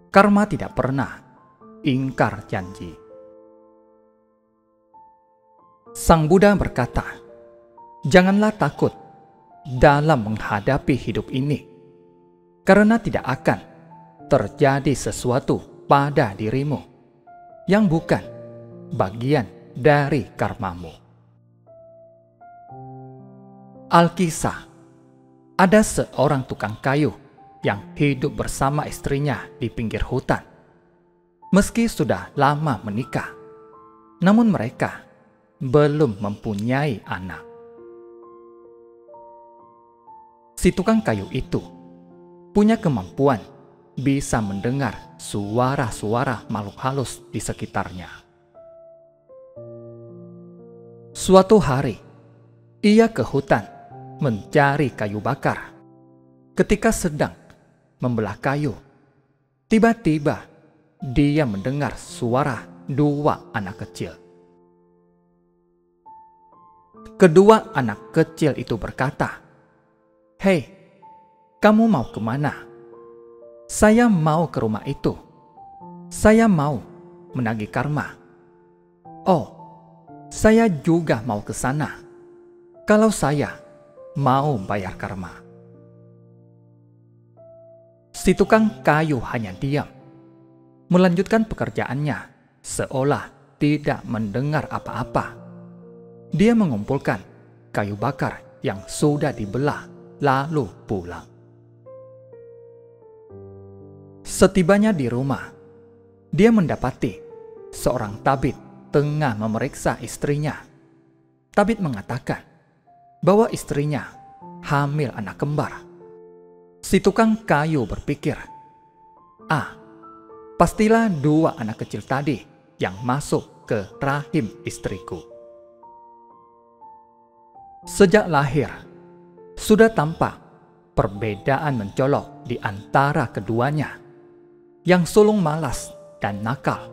Karma tidak pernah ingkar janji. Sang Buddha berkata, "Janganlah takut dalam menghadapi hidup ini, karena tidak akan terjadi sesuatu pada dirimu yang bukan bagian dari karmamu." Alkisah, ada seorang tukang kayu yang hidup bersama istrinya di pinggir hutan. Meski sudah lama menikah, namun mereka belum mempunyai anak. Si tukang kayu itu punya kemampuan bisa mendengar suara-suara makhluk halus di sekitarnya. Suatu hari, ia ke hutan mencari kayu bakar. Ketika sedang membelah kayu, tiba-tiba dia mendengar suara dua anak kecil. Kedua anak kecil itu berkata, "Hei, kamu mau kemana?" "Saya mau ke rumah itu. Saya mau menagih karma." "Oh, saya juga mau ke sana. Kalau saya mau bayar karma." Si tukang kayu hanya diam, melanjutkan pekerjaannya seolah tidak mendengar apa-apa. Dia mengumpulkan kayu bakar yang sudah dibelah, lalu pulang. Setibanya di rumah, dia mendapati seorang tabib tengah memeriksa istrinya. Tabib mengatakan bahwa istrinya hamil anak kembar. Si tukang kayu berpikir, pastilah dua anak kecil tadi yang masuk ke rahim istriku. Sejak lahir, sudah tampak perbedaan mencolok di antara keduanya. Yang sulung malas dan nakal,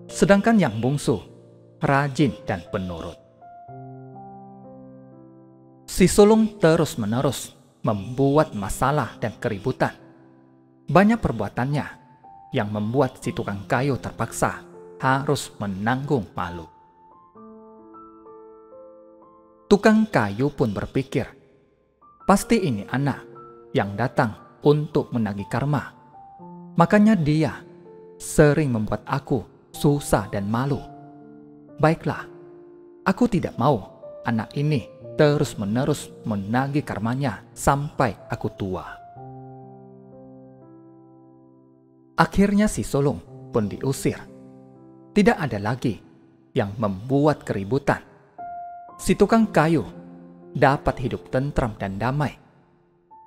sedangkan yang bungsu rajin dan penurut. Si sulung terus-menerus membuat masalah dan keributan. Banyak perbuatannya yang membuat si tukang kayu terpaksa harus menanggung malu. Tukang kayu pun berpikir, pasti ini anak yang datang untuk menagih karma. Makanya dia sering membuat aku susah dan malu. Baiklah, aku tidak mau anak ini terus-menerus menagih karmanya sampai aku tua. Akhirnya si sulung pun diusir. Tidak ada lagi yang membuat keributan. Si tukang kayu dapat hidup tentram dan damai,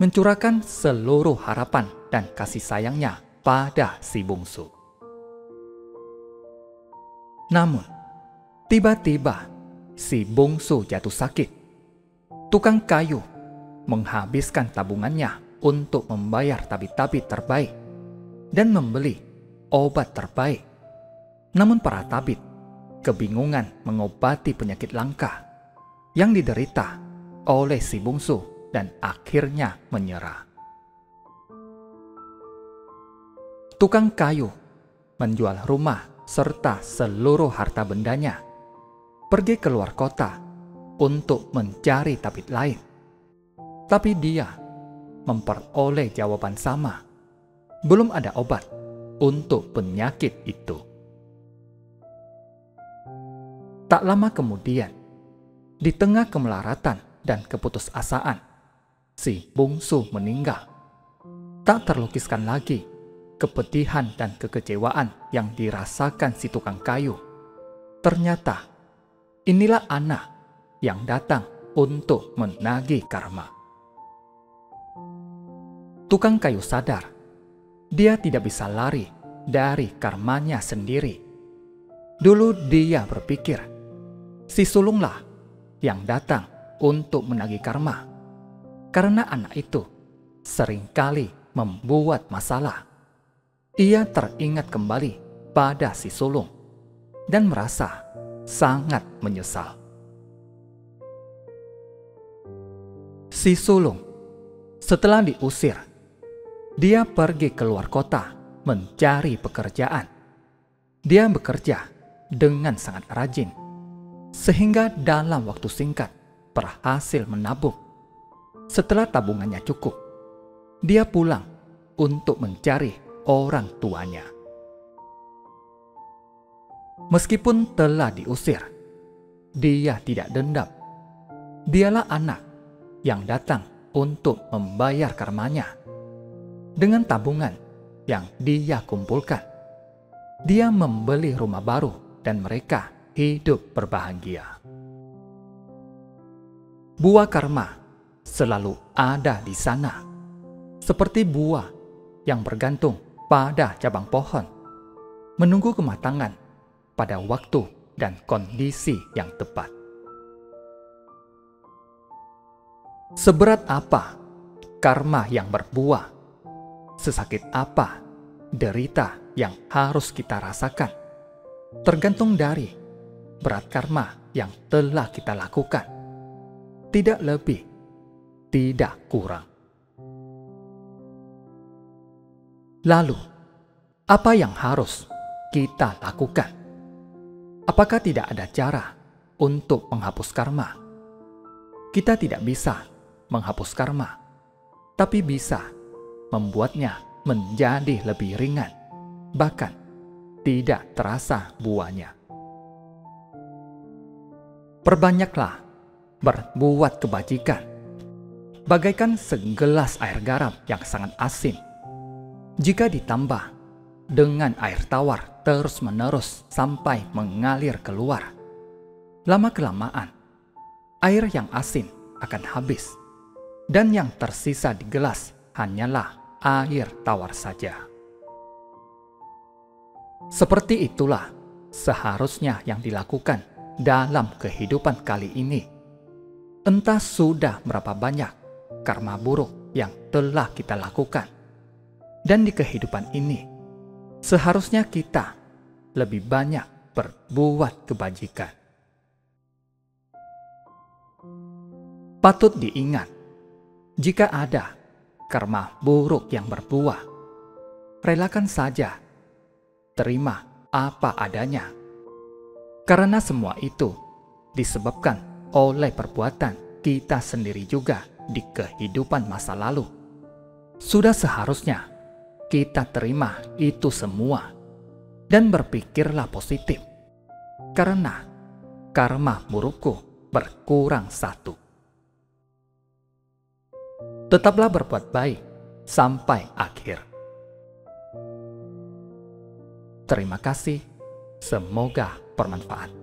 mencurahkan seluruh harapan dan kasih sayangnya pada si bungsu. Namun, tiba-tiba si bungsu jatuh sakit. Tukang kayu menghabiskan tabungannya untuk membayar tabib-tabib terbaik dan membeli obat terbaik. Namun para tabib kebingungan mengobati penyakit langka yang diderita oleh si bungsu dan akhirnya menyerah. Tukang kayu menjual rumah serta seluruh harta bendanya, pergi keluar kota untuk mencari tabib lain. Tapi dia memperoleh jawaban sama. Belum ada obat untuk penyakit itu. Tak lama kemudian, di tengah kemelaratan dan keputusasaan, si bungsu meninggal. Tak terlukiskan lagi kepedihan dan kekecewaan yang dirasakan si tukang kayu. Ternyata inilah anak yang datang untuk menagih karma. Tukang kayu sadar, dia tidak bisa lari dari karmanya sendiri. Dulu dia berpikir, si sulunglah yang datang untuk menagih karma, karena anak itu seringkali membuat masalah. Ia teringat kembali pada si sulung dan merasa sangat menyesal. Si sulung setelah diusir Dia pergi keluar kota mencari pekerjaan. Dia bekerja dengan sangat rajin, sehingga dalam waktu singkat berhasil menabung. Setelah tabungannya cukup, dia pulang untuk mencari orang tuanya. Meskipun telah diusir, dia tidak dendam. Dialah anak yang datang untuk membayar karmanya. Dengan tabungan yang dia kumpulkan, dia membeli rumah baru dan mereka hidup berbahagia. Buah karma selalu ada di sana, seperti buah yang bergantung pada cabang pohon, menunggu kematangan pada waktu dan kondisi yang tepat. Seberat apa karma yang berbuah? Sesakit apa derita yang harus kita rasakan? Tergantung dari berat karma yang telah kita lakukan. Tidak lebih, tidak kurang. Lalu, apa yang harus kita lakukan? Apakah tidak ada cara untuk menghapus karma? Kita tidak bisa menghapus karma, tapi bisa membuatnya menjadi lebih ringan, bahkan tidak terasa buahnya. Perbanyaklah berbuat kebajikan, bagaikan segelas air garam yang sangat asin. Jika ditambah dengan air tawar terus-menerus sampai mengalir keluar, lama-kelamaan air yang asin akan habis, dan yang tersisa di gelas hanyalah air tawar saja. Seperti itulah seharusnya yang dilakukan dalam kehidupan kali ini. Entah sudah berapa banyak karma buruk yang telah kita lakukan, dan di kehidupan ini seharusnya kita lebih banyak berbuat kebajikan. Patut diingat, jika ada karma buruk yang berbuah, relakan saja, terima apa adanya. Karena semua itu disebabkan oleh perbuatan kita sendiri juga di kehidupan masa lalu. Sudah seharusnya kita terima itu semua dan berpikirlah positif, karena karma burukku berkurang satu. Tetaplah berbuat baik sampai akhir. Terima kasih, semoga bermanfaat.